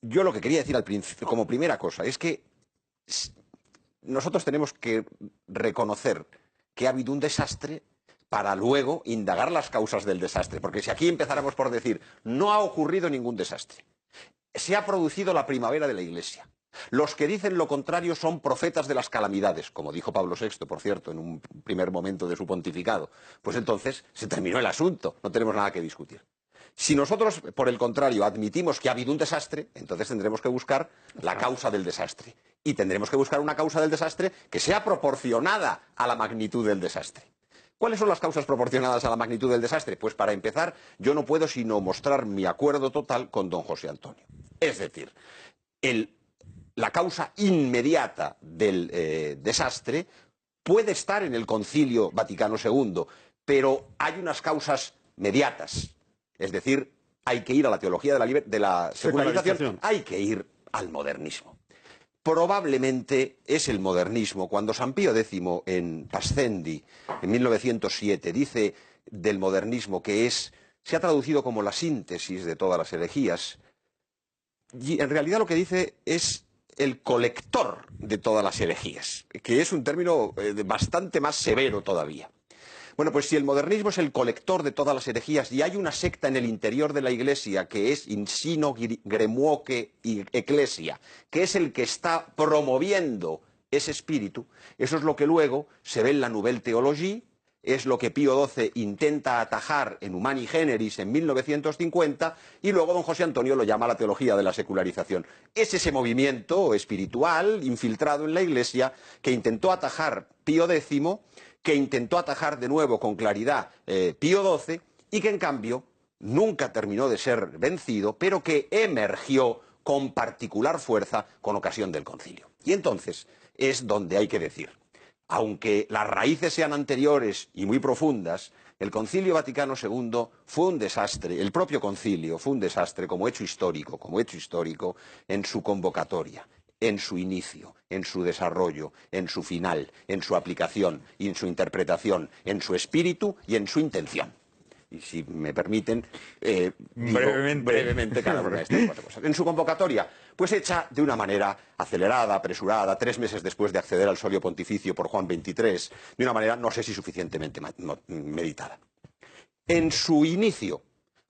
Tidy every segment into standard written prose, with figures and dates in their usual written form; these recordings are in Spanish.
yo lo que quería decir al principio, como primera cosa, es que nosotros tenemos que reconocer que ha habido un desastre para luego indagar las causas del desastre. Porque si aquí empezáramos por decir, no ha ocurrido ningún desastre, se ha producido la primavera de la Iglesia. Los que dicen lo contrario son profetas de las calamidades, como dijo Pablo VI, por cierto, en un primer momento de su pontificado. Pues entonces se terminó el asunto, no tenemos nada que discutir. Si nosotros, por el contrario, admitimos que ha habido un desastre, entonces tendremos que buscar la causa del desastre. Y tendremos que buscar una causa del desastre que sea proporcionada a la magnitud del desastre. ¿Cuáles son las causas proporcionadas a la magnitud del desastre? Pues para empezar, yo no puedo sino mostrar mi acuerdo total con don José Antonio. Es decir, la causa inmediata del desastre puede estar en el Concilio Vaticano II, pero hay unas causas mediatas. Es decir, hay que ir a la teología de la secularización, hay que ir al modernismo. Probablemente es el modernismo, cuando San Pío X en Pascendi, en 1907, dice del modernismo que se ha traducido como la síntesis de todas las herejías, y en realidad lo que dice es el colector de todas las herejías, que es un término bastante más severo todavía. Bueno, pues si el modernismo es el colector de todas las herejías y hay una secta en el interior de la Iglesia que es insino gremuoque y ecclesia, que es el que está promoviendo ese espíritu, eso es lo que luego se ve en la Nouvelle Théologie, es lo que Pío XII intenta atajar en Humani Generis en 1950 y luego don José Antonio lo llama la teología de la secularización. Es ese movimiento espiritual infiltrado en la Iglesia que intentó atajar Pío X, que intentó atajar de nuevo con claridad Pío XII y que en cambio nunca terminó de ser vencido, pero que emergió con particular fuerza con ocasión del concilio. Y entonces es donde hay que decir, aunque las raíces sean anteriores y muy profundas, el Concilio Vaticano II fue un desastre, el propio concilio fue un desastre como hecho histórico en su convocatoria, en su inicio, en su desarrollo, en su final, en su aplicación y en su interpretación, en su espíritu y en su intención. Y si me permiten, brevemente cada una de estas cuatro cosas. En su convocatoria, pues hecha de una manera acelerada, apresurada, 3 meses después de acceder al solio pontificio por Juan XXIII, de una manera no sé si suficientemente meditada. En su inicio,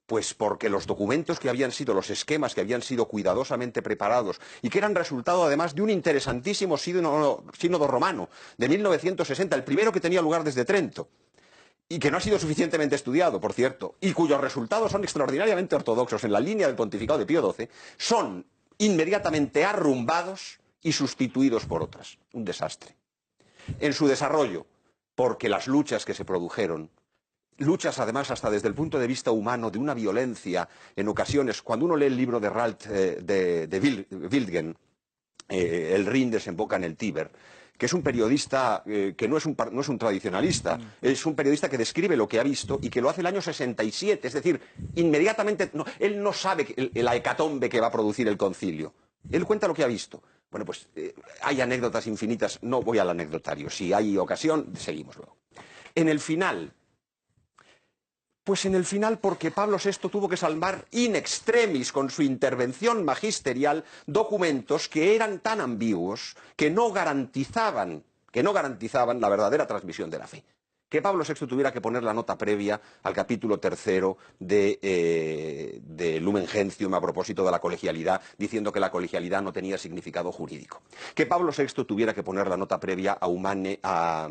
pues porque los documentos que habían sido, los esquemas que habían sido cuidadosamente preparados y que eran resultado además de un interesantísimo sínodo romano de 1960, el primero que tenía lugar desde Trento, y que no ha sido suficientemente estudiado, por cierto, y cuyos resultados son extraordinariamente ortodoxos en la línea del pontificado de Pío XII, son inmediatamente arrumbados y sustituidos por otras. Un desastre. En su desarrollo, porque las luchas que se produjeron, luchas además hasta desde el punto de vista humano, de una violencia, en ocasiones, cuando uno lee el libro de Ralt de Wildgen, El Rin desemboca en el Tíber, que es un periodista que no es un tradicionalista, es un periodista que describe lo que ha visto y que lo hace el año 67, es decir, inmediatamente, él no sabe la hecatombe que va a producir el concilio, él cuenta lo que ha visto. Bueno, pues hay anécdotas infinitas, no voy al anecdotario, si hay ocasión, seguimos luego. En el final, porque Pablo VI tuvo que salvar in extremis con su intervención magisterial documentos que eran tan ambiguos que no garantizaban la verdadera transmisión de la fe. Que Pablo VI tuviera que poner la nota previa al capítulo 3 de Lumen Gentium a propósito de la colegialidad, diciendo que la colegialidad no tenía significado jurídico. Que Pablo VI tuviera que poner la nota previa a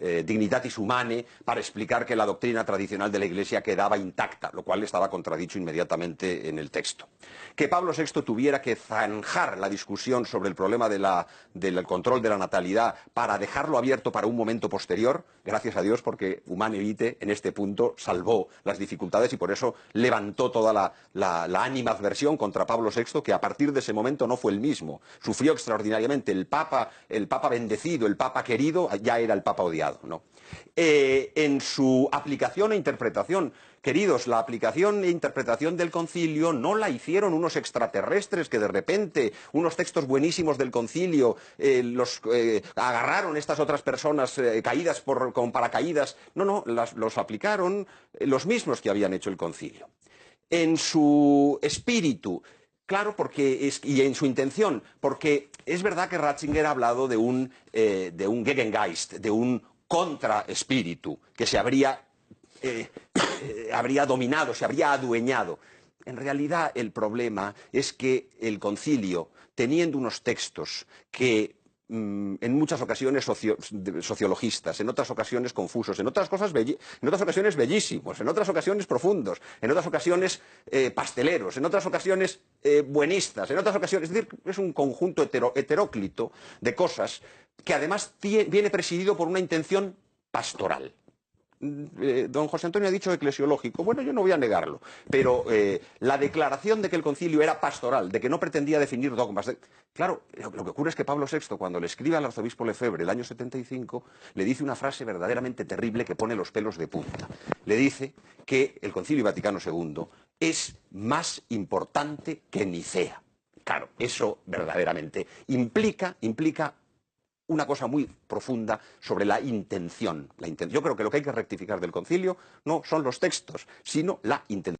Dignitatis Humanae para explicar que la doctrina tradicional de la Iglesia quedaba intacta, lo cual estaba contradicho inmediatamente en el texto. Que Pablo VI tuviera que zanjar la discusión sobre el problema del control de la natalidad para dejarlo abierto para un momento posterior, gracias a Dios porque Humanae Vitae en este punto salvó las dificultades y por eso levantó toda la animadversión contra Pablo VI, que a partir de ese momento no fue el mismo. Sufrió extraordinariamente. El Papa bendecido, el Papa querido, ya era el Papa odiado, ¿no? En su aplicación e interpretación, queridos, la aplicación e interpretación del concilio no la hicieron unos extraterrestres que de repente unos textos buenísimos del concilio los agarraron estas otras personas caídas con paracaídas. No, los aplicaron los mismos que habían hecho el concilio. En su espíritu, Claro, y en su intención, porque es verdad que Ratzinger ha hablado de un Gegengeist, de un contraespíritu que se habría dominado, se habría adueñado. En realidad el problema es que el concilio, teniendo unos textos que en muchas ocasiones sociologistas, en otras ocasiones confusos, en otras ocasiones bellísimos, en otras ocasiones profundos, en otras ocasiones pasteleros, en otras ocasiones buenistas, en otras ocasiones... Es decir, es un conjunto heteróclito de cosas que además viene presidido por una intención pastoral. Don José Antonio ha dicho eclesiológico. Bueno, yo no voy a negarlo, pero la declaración de que el concilio era pastoral, de que no pretendía definir dogmas... Claro, lo que ocurre es que Pablo VI, cuando le escribe al arzobispo Lefebvre el año 75, le dice una frase verdaderamente terrible que pone los pelos de punta. Le dice que el concilio Vaticano II es más importante que Nicea. Claro, eso verdaderamente implica una cosa muy profunda sobre la intención. Yo creo que lo que hay que rectificar del concilio no son los textos, sino la intención.